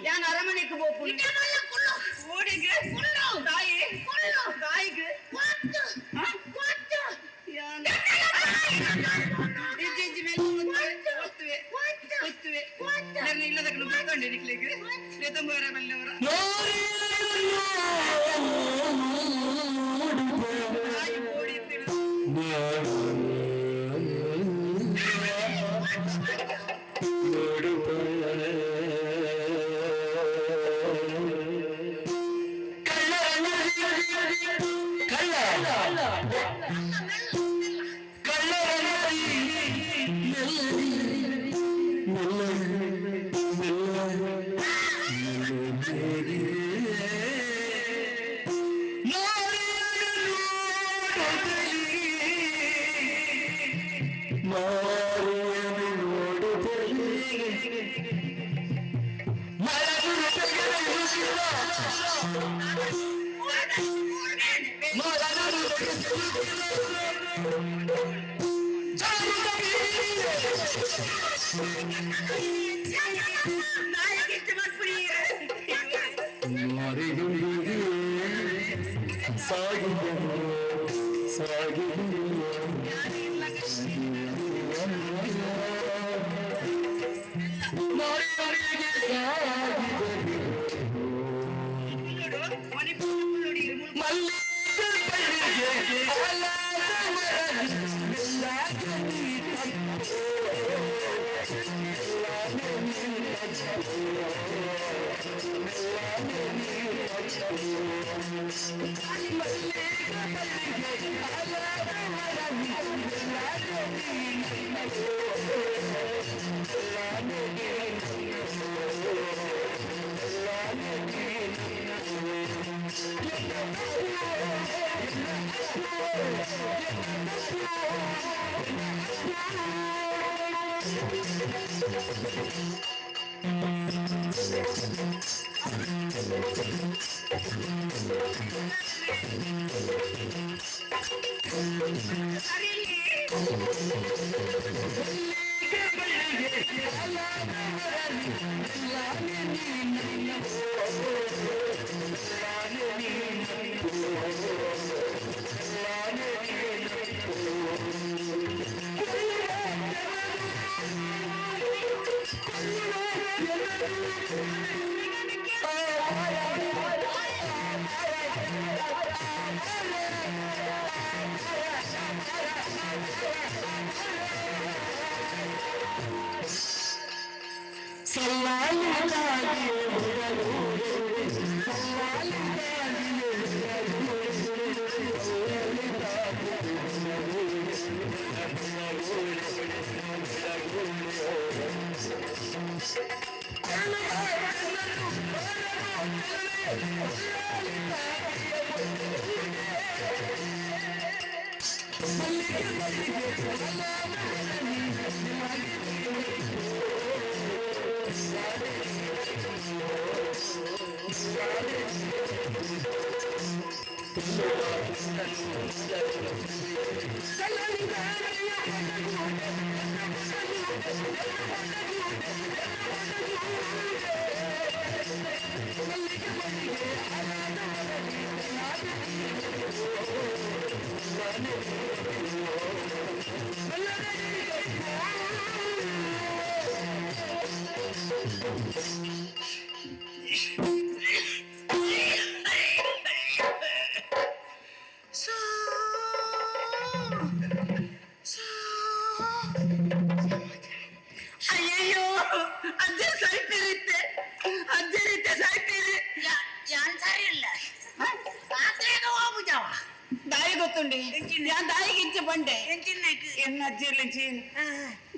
ഞാൻ അരമനയ്ക്ക് പോകും ಇಲ್ಲದಕ್ಕೆ ಬಿಟ್ಕೊಂಡಿರ್ಲಿಕ್ಕೆ ಶ್ವೇತಂಬರ ಬಲ್ಲವರ ಎಂಚೇನು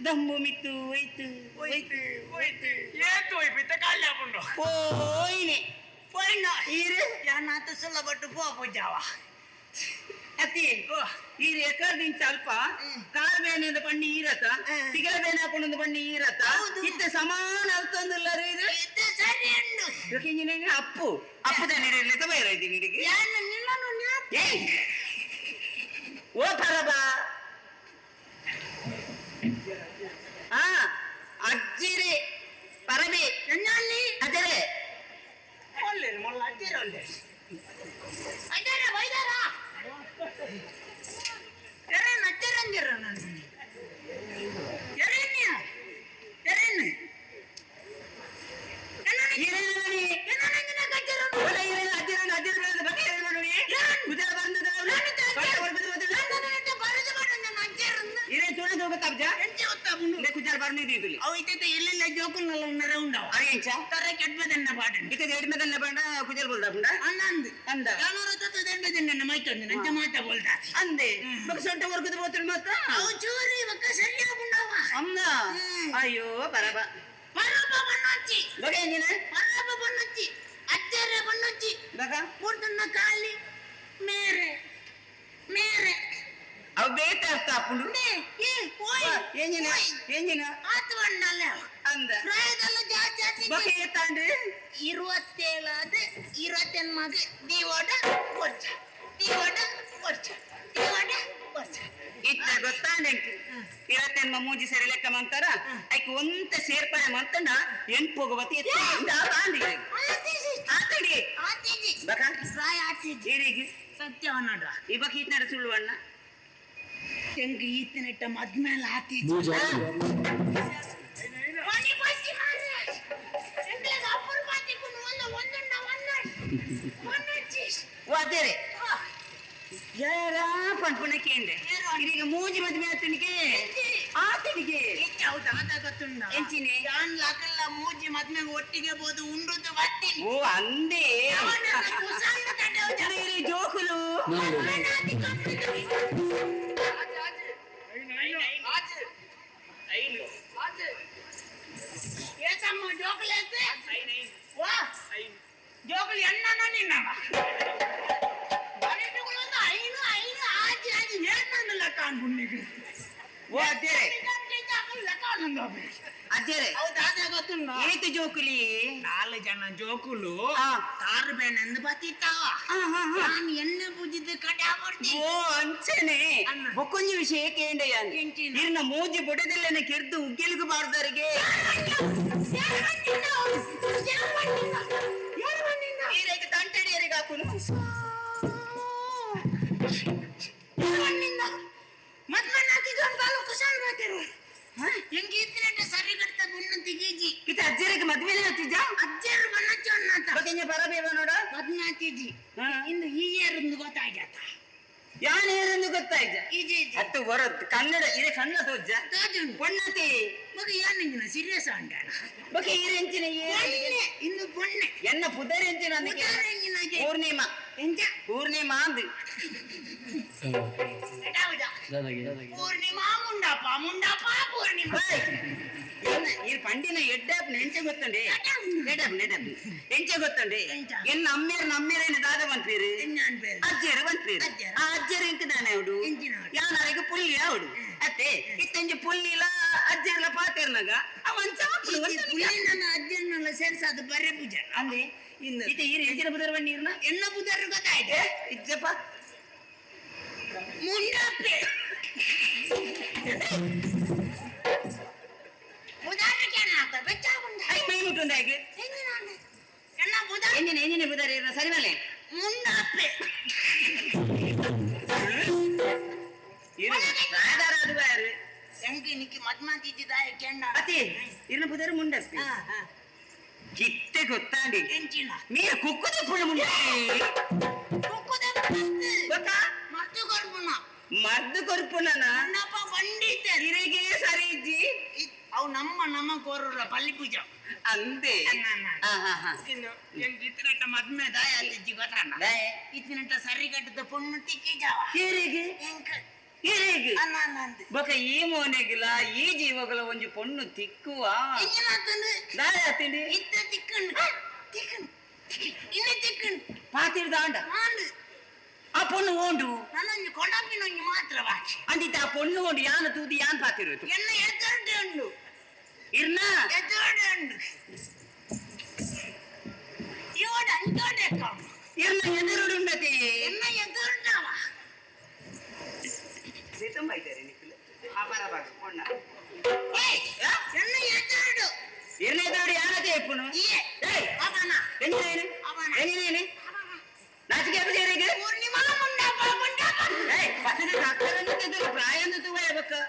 ದಮ್ಮು ಮಿತ್ತು ಹೋಯ್ತು ಏತು ಹೋಯ್ತು ಕಾಲ ಹಾಕೊಂಡು പോയിനെ പോയില്ല ഈര് ഞാനകത്ത് സുള്ളപ്പെട്ട് പോവാ ಅತಿ ಈರು ಎಕರ್ದಿಂದ ಸ್ವಲ್ಪ ಕಾರ್ ಬೇನೆ ಪಣ್ಣಿ ಈರತ್ತ ತಿಗಲ ಬೇನೆ ಹಾಕೊಂಡು ಪಣ್ಣಿ ಈರತ್ತ ಇತ್ತೆ ಸಮಾನ ಅಲ್ತೊಂದಿಲ್ಲ ಇದು ಸರಿ ಉಂಡು ಅಪ್ಪು ಅಪ್ಪು ತಾನೆ ಬೇರೆ ಇದ್ದೀನಿ ನಿನಗೆ ಓ ಪರಬಾ ಹಾ ಅಜ್ಜಿರಿ ಪರಬಿ ಅಜರೆ ಒಳ್ಳೆ ಮೊಲ್ಲ ಅಜ್ಜಿರ ಒಳ್ಳೆ ಅಜ್ಜರ ಬೈದಾರ ಎರೇನು ಅಜ್ಜರಂದಿರ ನಾನು ಎರೇನ್ಯ ಎರೇನು ಎಲ್ಲೆಲ್ಲ ಜೋಕುಲ್ನಲ್ಲ ఉండవు అరేంచా తర కెట్మదన్న పాడండి ఇతే ఎడిమదన్న పాడ కుజల్ బోల్దాపుండా అన్నంది అంద ಯಾನೂರ ತತ್ತದೆಂಡದನ್ನ ಮೈತೊಂದು ನಂತ ಮಾತ ಬೋಲ್ತಾ ಅಂದೆ ఒక సొంట వరకు పోతుంది మొత్తం అవు చూరి ఒక్క సరియాగుండవా అమ్మా అయ్యో పరబ పరబ బన్నొచ్చి బగేంజిన పరబ బన్నొచ్చి అచ్చరే బన్నొచ్చి బగ పూర్తున్న కాలి మేరే మేరే అవు బేటస్తా అప్పుడు ఏ ఓయ్ ఏంజిన ಆತು ಬಣ್ಣಲ್ಲ ಅಂದ ಪ್ರಾಯದಲ್ಲ ಜಾತಿ ಬಗೆ ತಾಂಡ್ರಿ 27 ಅದು 28 ಮಗ ದಿವಡ ವರ್ಷ ಇತ್ತ ಗೊತ್ತಾ ನೆಂಕು 28 ಮೂಜಿ ಸರಿ ಲೆಕ್ಕ ಮಂತಾರ ಐಕ್ ಒಂತ ಸೇರ್ಪಡೆ ಮಂತಂಡ ಎಂಟು ಹೋಗವತಿ ಆತಡಿ ಬಕ ಪ್ರಾಯ ಆತಿಜಿ ಏರಿಗೆ ಸತ್ಯವನ್ನಡ ಇವಾಗ ಈತನಡ ಸುಳ್ಳು ಅಣ್ಣ ತೆಂಗು ಈತನಿಟ್ಟ ಮದ್ಮೇಲೆ ಆತಿಜಿ ಮನಿ ಬಸ್ಸಿ ಮಾರೆ ಎಂಗ್ಲೆಗ ಅಪ್ಪರು ಪಾತಿಕೊಂಡು ಒಂದುಂಡ ಒಂದೊಂದು ವಾದೇರೆ ಯಾರಾ ಪಂಪುಣಕ್ಕೆ ಇದೀಗ ಮೂಜಿ ಮದ್ವೆ ಆತನಿಗೆ ಆತನಿಗೆ ಗೊತ್ತುಂಡ ಎಂಚಿನಿ ಯಾನ್ ಲಕಲ್ಲ ಮೂಜಿ ಮದ್ಮೆಗೆ ಒಟ್ಟಿಗೆ ಬೋದು ಉಂಡುದು ಬತ್ತೀನಿ ಓ ಅಂದೇ ಜೋಕುಲು ಜೋಕುಲು ಎನ್ನ ನಿನ್ನ ಅಜ್ಜರೆ ಏತು ಜೋಕುಲಿ 4 ಜನ ಜೋಕುಲು ಕಾರು ಬೇನೆಂದು ಬತ್ತಿತ್ತಾವ ನಾನು ಎಣ್ಣೆ ಪೂಜಿದ ಕಡೆ ಆಗ್ಬಿಡ್ತೀನಿ ಓ ಅಂಚನೆ ಬೊಕ್ಕೊಂಜಿ ವಿಷಯ ಕೇಂಡಯ್ಯ ಇರ್ನ ಮೂಜಿ ಬುಡದಲ್ಲೇನೆ ಕೆರ್ದು ಉಗ್ಗೆಲ್ಗು ಬಾರ್ದರಿಗೆ ಈರೆಗೆ ತಂಟಡಿಯರಿಗೆ ಹಾಕುನು ಹೆಂಗೆ ಇತ್ತಿನ ಸರಿ ಕಟ್ಟ ಬುಣ್ಣಂತಿ ಕೆಜಿ ಇತ ಅಜ್ಜರಿಗೆ ಮದ್ವೆನೇ ಹತ್ತಿದ್ದ ಅಜ್ಜರು ಬನ್ನಚ್ಚ ಬಗೆಂಜ ಬರಬೇವ ನೋಡ 14 ಕೆಜಿ ಇಂದು ಈ ಏರಂದು ಗೊತ್ತಾಗ್ಯಾತ ಯಾನೇನೆಂದು ಗೊತ್ತಾಯ್ತ ಈಜಿ ಹತ್ತು ಬರೋದು ಕನ್ನಡ ಇದೆ ಕನ್ನ ತೋಜ್ಜ ಪೊಣ್ಣತಿ ಮಗ ಏನಿಂಗಿನ ಸೀರಿಯಸ್ ಅಂಡ ಬಗೆ ಈರೆಂಚಿನ ಇನ್ನು ಪೊಣ್ಣೆ ಎನ್ನ ಪುದರೆಂಚಿನ ಪೂರ್ಣಿಮಾ ಪೂರ್ಣಿಮಾ ಅಂದು ಪೂರ್ಣಿಮಾ ಮುಂಡಪ್ಪ ಪೂರ್ಣಿಮಾ ಈ ಪಂಡಿನ ಎಡ್ಡಾಪ್ ಎಂಚೆ ಗೊತ್ತುಂಡೆ ಎಂಚೆ ಗೊತ್ತುಂಡೆ ಎನ್ನ ಅಮ್ಮೇರೇನು ದಾದ ಬಂತೀರಿ ಅಜ್ಜರು ಬಂತೀರಿ ಆ ಅಜ್ಜರು ಎಂಕದಾನೆ ಅವಡು ಯಾನರಿಗೆ ಪುಲ್ಲಿ ಅವಡು ಅತ್ತೆ ಇತ್ತಂಜಿ ಪುಲ್ಲಿಲ ಅಜ್ಜರ್ಲ ಪಾತಿರ್ನಾಗ ಅವಂಚ ನನ್ನ ಅಜ್ಜರ್ನೆಲ್ಲ ಸೇರ್ಸಾದ ಬರ್ರೆ ಪೂಜೆ ಅಂದ್ರೆ ಇನ್ನು ಇತ್ತೆ ಈರು ಎಂಚಿನ ಬುಧರ ಬಣ್ಣೀರ್ನ ಎನ್ನ ಬುಧರು ಗೊತ್ತಾಯ್ತು ಇಜ್ಜಪ್ಪ ಮುಂಡಪ್ಪೆ ಮೈ ಮುಟ್ಟುಂಡ ಹಾಗೆ ಎಂಜಿನ ಬುಧರ ಸರಿ ಮೇಲೆ ಮುಂಡಪ್ಪೆ ರಾಧಾರಾಧು ಬಾರು ಎಂಕಿ ನಿಕ್ಕಿ ಮದ್ಮಾತಿದ್ದಾಯ ಕೆಂಡ ಅತಿ ಇರ್ನ ಬುಧರ ಮುಂಡಪ್ಪೆ ಕಿತ್ತೆ ಗೊತ್ತಾಂಡಿ ಎಂಚಿನ మీరు కుక్కుది పుల్ల ముందు ಗೊತ್ತಾ ಮದ್ದು ಕೊರ್ಪುನನ ನಪ್ಪ ಬಂಡಿದ್ದೆ ಇರಿಗೆ ಸರಿ ಇಜ್ಜಿ ಅವು ನಮ್ಮ ಕೋರಲ್ಲ ಪಲ್ಲಿ ಪೂಜೆ ಅಂದೆ ಇತ್ತಿನಟ್ಟ ಮದ್ಮೆ ದಾಯ ಅಲ್ಲಿಜ್ಜಿ ಗೊತ್ತಾನ ಇತ್ತಿನಟ್ಟ ಸರಿ ಕಟ್ಟದ ಪೊಣ್ಣು ತಿಕ್ಕಿ ಜಾವ ಹೇರಿಗೆ ಇರೇಗ್ ಅನ್ನ ಅನ್ನ ಅಂದೆ ಬೊಕ ಈ ಮೋನೆಗಿಲ ಈ ಜೀವಗಳ ಒಂಜಿ ಪೊಣ್ಣು ತಿಕ್ಕುವ ಎಂಜಿನ ಆತಂದು ದಾಯ ಆತಿಂಡಿ ಇತ್ತ ತಿಕ್ಕಂಡು ತಿಕ್ಕಂಡು ಇನ್ನ ತಿಕ್ಕಂಡು ಪಾತಿರ್ ದಾಂಡ ಮಾಂಡು ಆ ಪೊಣ್ಣು ಓಂಡು ನನ್ನೊಂದು ಕೊಡಪಿನೊಂದು ಮಾತ್ರ ಬಾಕಿ ಅಂದಿತ್ತ ಆ ಪೊಣ್ಣು ಓಂಡು ಯಾನ ತೂದಿ ಯಾನ್ ಪಾತಿರೋದು ಎನ್ನ ಎದ್ದೊಡ್ಡೆ ಉಂಡು ಇರ್ನ ಎದ್ದೊಡ್ಡೆ ಉಂಡು ಇವಡ ಅಂಜೋಡೆ ಕಾಮ ಇರ್ನ ಎದುರುಡು ಉಂಡತಿ ಎನ್ನ ಎದ್ದೊಡ್ಡವ ಸಿತಂ ಬೈತಾರೆ ನಿಖಿಲ್ ಆ ಬರಬಾಗ ಪೊಣ್ಣ ಏಯ್ ಎನ್ನ ಎದ್ದೊಡು ಇರ್ನ ಎದುರುಡು ಯಾನತಿ ಎಪ್ಪುನು ಇಯೆ ಏಯ್ ಅವನ ಎಂಜಿನೇನೆ ಅವನ ಎಂಜಿನೇನೆ ನಾಚಿಕೆ ಅಪಜೇರಿಗೆ ಪೂರ್ಣಿಮಾ ಮುಂಡಪ್ಪ ಏಯ್ ಪಸದೆ ಡಾಕ್ಟರನ್ನು ತೆಗೆದು ಪ್ರಾಯಂದು ತೂಯಬೇಕು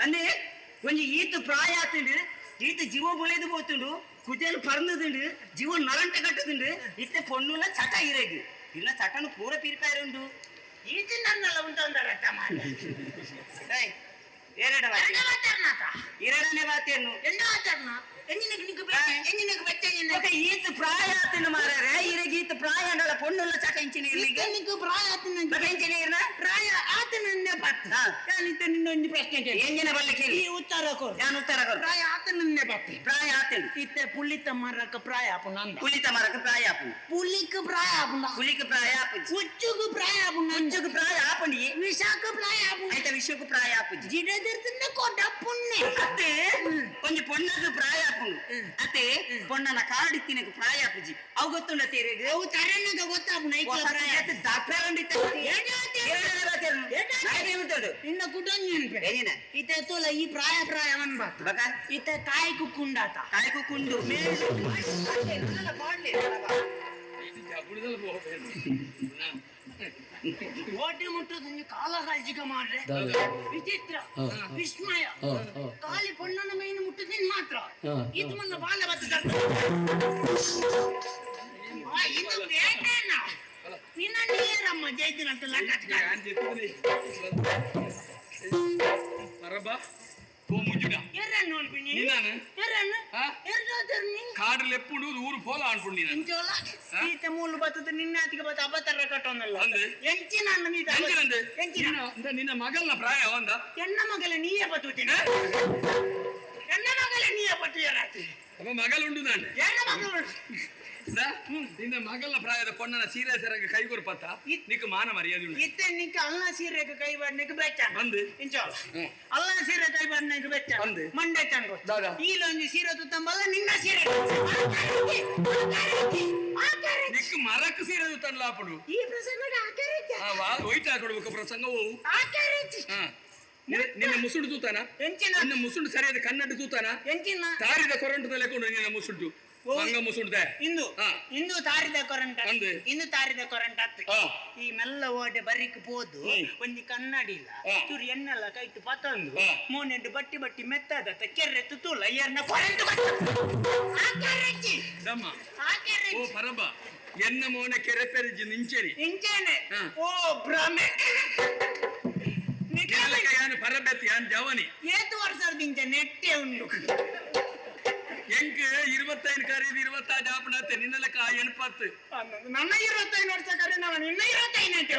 ಅಂದೆ ಒಂಜಿ ಈತು ಪ್ರಾಯ ಆತುಂಡು ಈತು ಜೀವ ಬುಳೆದು పోతుండు కుజేలు పర్నదుండు జీవ నరంట కట్టుదుండు ఇట్టే పొన్నుల చట ఇరేగు ఇలా చటను పూర పిరిపారుండు ఇది నన్నల ఉంటుందట మాట ఏయ్ ఏరేడ వాతి ఎండ వాతర్నాత ఇరేడనే వాతేను ఎండ వాతర్నా ఎంజినకు నీకు పెట్టే ఒక ఈత ప్రాయ ఆతను మారారే ఇరేగి ఈత ప్రాయ అండల పొన్నుల చట ఇంచినీర్లిಗೆ నీకు ప్రాయ ఆతన ఒక ఇంచినీర్న ಪ್ರಾಯ ಆತನನ್ನೇ ಬತ್ತ ಯಾನಿತ ನಿನ್ನೊಂದು ಪ್ರಶ್ನೆ ಕೇಳಿ ಎಂಜಿನ ಬಲ್ಲಕಿ ಈ ಉತ್ತರ ಕೊಡು ನಾನು ಉತ್ತರ ಕೊಡು ಪ್ರಾಯ ಆತನನ್ನೇ ಬತ್ತ ಪ್ರಾಯ ಆತನು ಇತ್ತೆ ಪುಲ್ಲಿತ ಮರಕ ಪ್ರಾಯ ಆಪುನ ಅಂದ పులిత మరకు ప్రాయ ఆపు పులికి ప్రాయ ఆపున పులికి ప్రాయ ఆపు ఉచ్చుకు ప్రాయ ఆపున కొంచెకు ప్రాయ ఆపండి విశాఖ ప్రాయ ఆపున అయితే విషయకు ప్రాయ ఆపు జిడెదిర్తున్న కొట్ట పుణ్ణి అతే కొంచెం పొన్నకు ప్రాయ ఆపును అతే పొన్నన కారడి తినకు ప్రాయ ఆపుజి అవు ಗೊತ್ತುಂಡ ತೇರೆಗೆ ಅವು ತರಣ್ಣಗ ಗೊತ್ತಾಪುನ ಐಕ ಪ್ರಾಯ ಡಾಕ್ಟರ್ ಅಂದಿತ್ತು ನಿನ್ನ ಕುಟುಂಬ ನೆನಪೆ ಏನಿನ ಇತ್ತೆ ತೋಲ ಈ ಪ್ರಾಯ ಪ್ರಾಯವನ್ ಬತ್ತ ಬಕ ಇತ್ತೆ ಕಾಯಿ ಕುಕ್ಕುಂಡಾತ ಕಾಯ್ಕು ಕುಂಡು ಮೇಲು ಓಟಿ ಮುಟ್ಟೋದು ಕಾಲ ಕಾಳಜಿಗ ಮಾಡ್ರೆ ವಿಚಿತ್ರ ವಿಸ್ಮಯ ಕಾಲಿ ಪೊಣ್ಣನ ಮೈನ ಮುಟ್ಟದಿನ್ ಮಾತ್ರ ಇದು ನನ್ನ ಬಾಲ ಬತ್ತ ಇದು ಬೇಟೇನ ನಿನ್ನ ನೀರಮ್ಮ ಜೈತಿನಂತ ఎర్రన్ను అనిపించి ఎర్రన్ను ఎర్రను కాడులు ఎప్పుడు ఊరు పోలా అనుకుండి ఇంచోల ఈత మూలు బతుకు నిన్న అతికి బత అబతర కట్టొందಲ್ಲ ಅಂದೆ ಎಂಚಿನ ಅನ್ನ ನೀ ಎಂಚಿನಂದೆ ಎಂಚಿನ ನಿನ್ನ ಮಗಲ್ನ ಪ್ರಾಯ ಒಂದ ಎನ್ನ ಮಗಲ ನೀಯೇ ಬತ್ತುತ್ತಿನ ಎನ್ನ ಮಗಲ ನೀಯೇ ಬತ್ತುಯರಾತಿ ಅಪ್ಪ ಮಗಳುಂಡು ನಾನು ಎನ್ನ ಮಗಳು ನಿನ್ನ ಮಗಲ್ನ ಪ್ರಾಯದ ಪೊಣ್ಣನ ಸೀರೆ ಸೆರಗ ಕೈಗೊರು ಪತ್ತ ನಿಕ್ ಮಾನ ಮರ್ಯಾದೆ ಉಂಟು ಇತ್ತೆ ನಿಕ್ಕ ಅಲ್ಲ ಸೀರೆಗೆ ಕೈ ಬಣ್ಣಕ್ಕೆ ಬೆಚ್ಚ ಅಂದೆ ಇಂಚೋಲ ಅಲ್ಲ ಸೀರೆ ಕೈ ಬಣ್ಣಕ್ಕೆ ಬೆಚ್ಚ ಅಂದೆ ಮಂಡೆ ಚಂಗೋ ದಾದಾ ಈಲೊಂದು ಸೀರೆ ತುತ್ತಂಬಲ್ಲ ನಿನ್ನ ಸೀರೆ ನಿಕ್ ಮರಕ್ ಸೀರೆ ತಂಡ್ಲ ಅಪ್ಪಡು ಈ ಪ್ರಸಂಗ ಆಕರಿತ ಒಯ್ಟ ಕೊಡ್ಬೇಕು ಪ್ರಸಂಗವು ಆಕರಿತ ನಿನ್ನ ಮುಸುಡು ತೂತಾನ ಎಂಚಿನ ನಿನ್ನ ಮುಸುಡು ಸರಿಯಾದ ಕನ್ನಡ ತೂತಾನ ಎಂಚಿನ ತಾರಿದ ಕೊರಂಟು ತಲೆಕೊಂಡು ನಿನ್ನ ಮುಸುಡು ಮಂಗ ಮುಸುಡ್ದೆ ಇಂದು ಇಂದು ತಾರಿದ ಕೊರಂಟ ಅಂದೆ ಇಂದು ತಾರಿದ ಕೊರಂಟ ಅತ್ತು ಈ ಮೆಲ್ಲ ಓಡೆ ಬರಿಕ್ ಪೋದು ಒಂದಿ ಕನ್ನಡಿ ಇಲ್ಲ ಚೂರು ಎಣ್ಣೆಲ್ಲ ಕೈತು ಪತ್ತೊಂದು ಮೂನೆಂಟು ಬಟ್ಟಿ ಬಟ್ಟಿ ಮೆತ್ತದ ಕೆರ್ರೆ ತುತ್ತೂಲ ಎರ್ನ ಕೊರಂಟ ದಮ್ಮ ಓ ಪರಬ ಎನ್ನ ಮೋನ ಕೆರೆಪೆರಿಜಿ ನಿಂಚೆರಿ ಇಂಚೇನೆ ಓ ಭ್ರಮೆ ಯಾನು ಪರಬೆತ್ತಿ ಯಾನ್ ಜವನಿ ಏತು ವರ್ಷದ ಇಂಚ ನೆಟ್ಟೆ ಉಂಡು ಎಂಕ್ 25 ಕರೀದು 26 ಆಪಣತ್ತೆ ನಿನ್ನ ಲೆಕ್ಕ 80 ನನ್ನ 25 ವರ್ಷ ಕರೆ ನಾವು ನಿನ್ನ 25 ನೆಟ್ಟೆ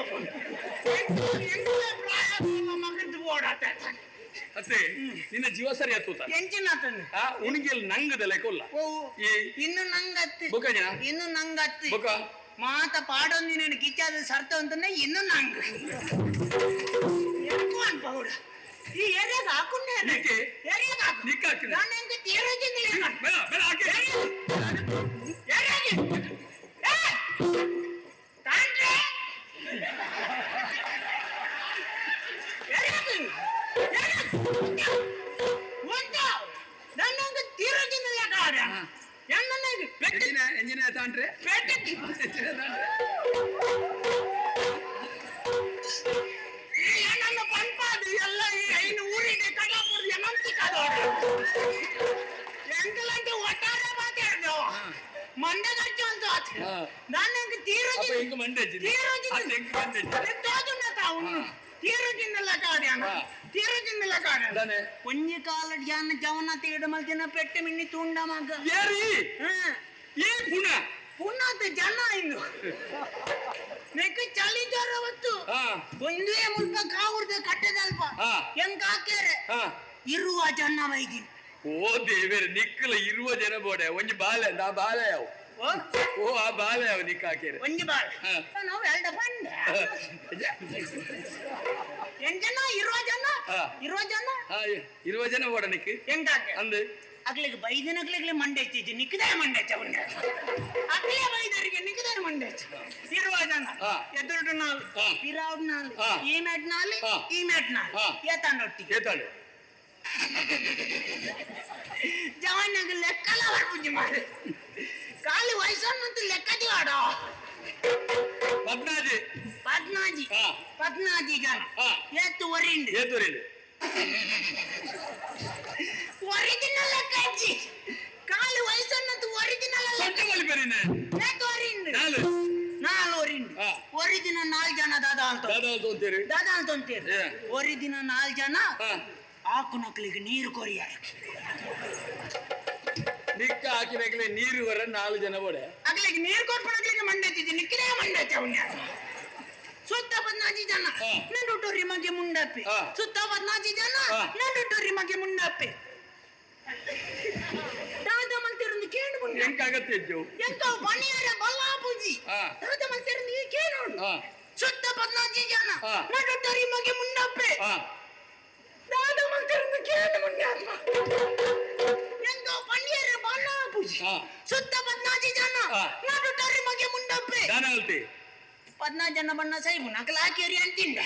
ಮಗದ್ದು ಓಡಾಟ ಅತ್ತೆ ನಿನ್ನ ಜೀವ ಸರಿ ಹತ್ತುತ್ತ ಎಂಚಿನ ಉಣಿಗೆಲ್ ನಂಗದ ಲೆಕ್ಕಲ್ಲ ಓ ಇನ್ನು ನಂಗತ್ತಿ ಬುಕಜ ಇನ್ನು ನಂಗತ್ತಿ ಬುಕ ಮಾತ ಪಾಡೊಂದಿ నేను ಕಿಚ್ಚಾದ ಸರ್ತ ಅಂತಂದ್ರೆ ಇನ್ನು ನಂಗ ఎక్కువ అనిపౌడ ఈ ఏరియాకి ఆకున్నే నికే ఏరియాకి ఆకు నిక్క ఆకు దాన్ని ఎంత తీరొచ్చింది లేక బెల బెల ఆకే ఏరియాకి తాండ్రే ఏరియాకి వంటా దాన్ని ఎంత తీరొచ్చింది లేక ఆడ ఎన్నన్నది ಎಂಜಿನ ತಾಂಡ್ರೆ పెట్టకి ನನ್ನ ಪಂಪಾದು ಎಲ್ಲ ಐನು ಊರಿಗೆ ಕಡಾಪುರ ಎನಂತಿ ಕದೋಡ ಎಂಕಲಂತೆ ಒಟ್ಟಾರೆ ಮಾತಾಡ್ದು ಮಂಡಗಚ್ಚು ಅಂತ ನಾನು ತೀರೋಜಿ ಹಿಂಗ ಮಂಡಜ್ಜಿ ತೀರೋಜಿ ಹಿಂಗ ಮಂಡಜ್ಜಿ ತೋಜುಂಡ ತಾವು ತೀರೋಜಿಂದಲ್ಲ ಕಾಡ್ಯಾನ ತೀರೋಜಿಂದಲ್ಲ ಕಾಡ್ಯಾನ ಒಂಜಿ ಕಾಲ ಜಾನ ಜವನ ತೀಡ ಮಲ್ತಿನ ಪೆಟ್ಟು ಮಿನ್ನಿ ತುಂಡ ಮಗ ಏರಿ ಈ ಪುಣ ಪುನಃ ಜನ ಇನ್ನು ನೆಕ್ಕ ಚಳಿ ಜ್ವರ ಹೊತ್ತು ಹಾ ಒಂದೇ ಮುಲ್ಪ ಕಾವುರ್ದೆ ಕಟ್ಟದಲ್ಪ ಹಾ. ಹೆಂಗ್ ಹಾಕ್ಯಾರೆ ಹಾ ಇರುವ ಜನ ವೈದ್ಯರು ಓ ದೇವೇರೆ ನಿಕ್ಕಲ ಇರುವ ಜನ ಬೋಡೆ ಒಂಜಿ ಬಾಲೆ ನಾ ಬಾಲೆ ಯಾವು ಓ ಆ ಬಾಲೆ ಯಾವು ನಿಕ್ಕ ಹಾಕಿರಿ ಒಂಜಿ ಬಾಳ ಹಾ. ನಾವು ಎಲ್ಡ ಬಂದೆ ಹೆಂಗ್ ಜನ ಇರುವ ಜನ ಹಾ. ಇರುವ ಜನ ಇರುವ ಜನ ಬೋಡ ನಿಕ್ ಹೆಂಗ್ ಹಾಕ್ಯಾರೆ ಅಂದ್ ಅಗ್ಲಿಗೆ ಬೈದಿನಗ್ಲಿಗೆ ಮಂಡೆ ಹಚ್ಚಿದ್ದೆ ನಿಕ್ಕದೇ ಮಂಡೆ ಹಚ್ಚ ಉಂಡೆ ಅಗ್ಲೇ ಬೈದರಿಗೆ ನಿಕ್ಕದೇ ಮಂಡೆ ಹಚ್ಚ ಇರುವ ಜನ ಹಾ. ಎದುರು ನಾಲ್ ಹಾ. ಪಿರಾವ್ ನಾಲ್ ಹಾ. ಈ ಮ್ಯಾಟ್ ನಾಲ್ ಹಾ. ಈ ಮ್ಯಾಟ್ ನಾಲ್ ಹಾ. ಏತಾಂಡೊಟ್ಟಿಗೆ ಏತಾಳು ಜವಾನಾಗ ಲೆಕ್ಕಲ ಬರ್ಬುಜ್ಜಿ ಮಾಡಿ ಕಾಲಿ ವಯಸ್ಸನ್ನಂತ ಲೆಕ್ಕದಿ ಆಡೋ ಪದ್ನಾಜಿ ಪದ್ನಾಜಿ ಹಾ. ಪದ್ನಾಜಿ ಜನ ಹಾ. ಎತ್ತು ಒರಿಂಡು ಏತೂರಿಲಿ ಒರಿಜಿನಲ್ ಲೆಕ್ಕ ಅಜ್ಜಿ ಕಾಲಿ ವಯಸ್ಸನ್ನಂತ ಒರಿಜಿನಲ್ ಸೊಟ್ಟೆ ಮಲ್ಪೆರಿನೆ ಎತ್ತು ಒರಿಂಡು ನಾಲು ನಾಲ್ ಒರಿಂಡು ಹಾ. ಒರಿಜಿನಲ್ 4 ಜನ ದಾದ ಅಂತ ದಾದಾ ತೋಂತೀರಿ ದಾದ ಅಂತ ಅಂತೀರಿ ಏ. ಒರಿಜಿನಲ್ 4 ಜನ ಹಾ ಆಕು ನಕ್ಲಿಗೆ ನೀರು ಕೊರಿಯಾರ ನಿಕ್ಕ ಹಾಕಿದಾಗಲೇ ನೀರು ವರ 4 ಜನ ಬೋಡೆ ಅಗ್ಲಿಗೆ ನೀರು ಕೊಟ್ಬಿಡಗ್ಲಿಗೆ ಮಂಡೆ ಹಚ್ಚಿದ್ದೆ ನಿಕ್ಕಿದೇ ಮಂಡೆ ಹಚ್ಚ ಉಂಡೆ ಸುತ್ತ 14 ಜನ ಹಾ. ನಂಡುಟೋರಿ ಮಗೆ ಮುಂಡಪ್ಪಿ ಹಾ. ಸುತ್ತ 14 ಜನ ಹಾ. ನಂಡುಟೋರಿ ಮಗೆ ಮುಂಡಪ್ಪಿ ದಾದ ಮಂತಿருந்து ಕೇಳು ಮುಂಡೆ ಎಂಕ ಅಗತ್ಯ ಇದ್ದು ಎಂತ ಬಣಿಯರ ಬಲ್ಲಾಪೂಜಿ ಹಾ. ದಾದ ಮಂತಿருந்து ಕೇಳು ಹಾ ಸುತ್ತ 14 ಜನ ಹಾ. ನಂಡುಟೋರಿ ಮಗೆ ಮುಂಡಪ್ಪಿ ಹಾ ದಾದ ಮಂತಿருந்து ಕೇಳು ಮುಂಡೆ ಎಂತ ಬಣಿಯರ ಬಲ್ಲಾಪೂಜಿ ಹಾ. ಸುತ್ತ 14 ಜನ ಹಾ. ನಂಡುಟೋರಿ ಮಗೆ ಮುಂಡಪ್ಪಿ ದಾನ ಅಲ್ತಿ 14 ಜನ ಬಣ್ಣ ಸೈಬು ನಕಲ ಹಾಕಿರಿ ಅಂತಿಂದ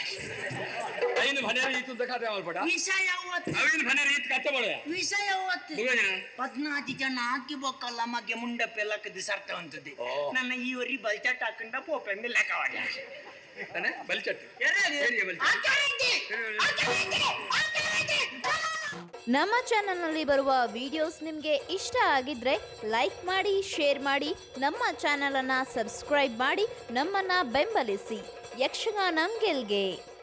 ಐನು ಭನೇರಿ ಈತು ದಕಾಟ ಮಲ್ಪಡ ವಿಷಯ ಅವತ್ತು ಅವಿನ ಭನೇರಿ ಈತು ಕಚ್ಚ ಬೋಡೆ ವಿಷಯ ಅವತ್ತು ಮುಗಜನ 14 ಜನ ಹಾಕಿ ಬೊಕ್ಕಲ್ಲ ಮಗೆ ಮುಂಡಪ್ಪೆ ಲೆಕ್ಕದ ಸರ್ತವಂತದ್ದು ಓ. ನನ್ನ ಈವರಿ ಬಲ್ಚಟ್ ಹಾಕೊಂಡ ಪೋಪೆಂದು ಲೆಕ್ಕ ಹೊಡ್ಯ. ತಾನೆ ಬಲ್ಚಟ್ ಎಲ್ಲಿ? ಏರಿಯ ಬಲ್ಚಟ್? ಹಾಕ್ಯಾರೈತಿ, ಹಾಕ್ಯಾರೈತಿ, ಹಾಕ್ಯಾರೈತಿ. ನಮ್ಮ ಚಾನಲ್ನಲ್ಲಿ ಬರುವ ವಿಡಿಯೋಸ್ ನಿಮಗೆ ಇಷ್ಟ ಆಗಿದ್ರೆ ಲೈಕ್ ಮಾಡಿ, ಶೇರ್ ಮಾಡಿ, ನಮ್ಮ ಚಾನಲನ್ನು ಸಬ್ಸ್ಕ್ರೈಬ್ ಮಾಡಿ ನಮ್ಮನ್ನು ಬೆಂಬಲಿಸಿ. ಯಕ್ಷಗಾನ ಗೆಲ್ಗೆ.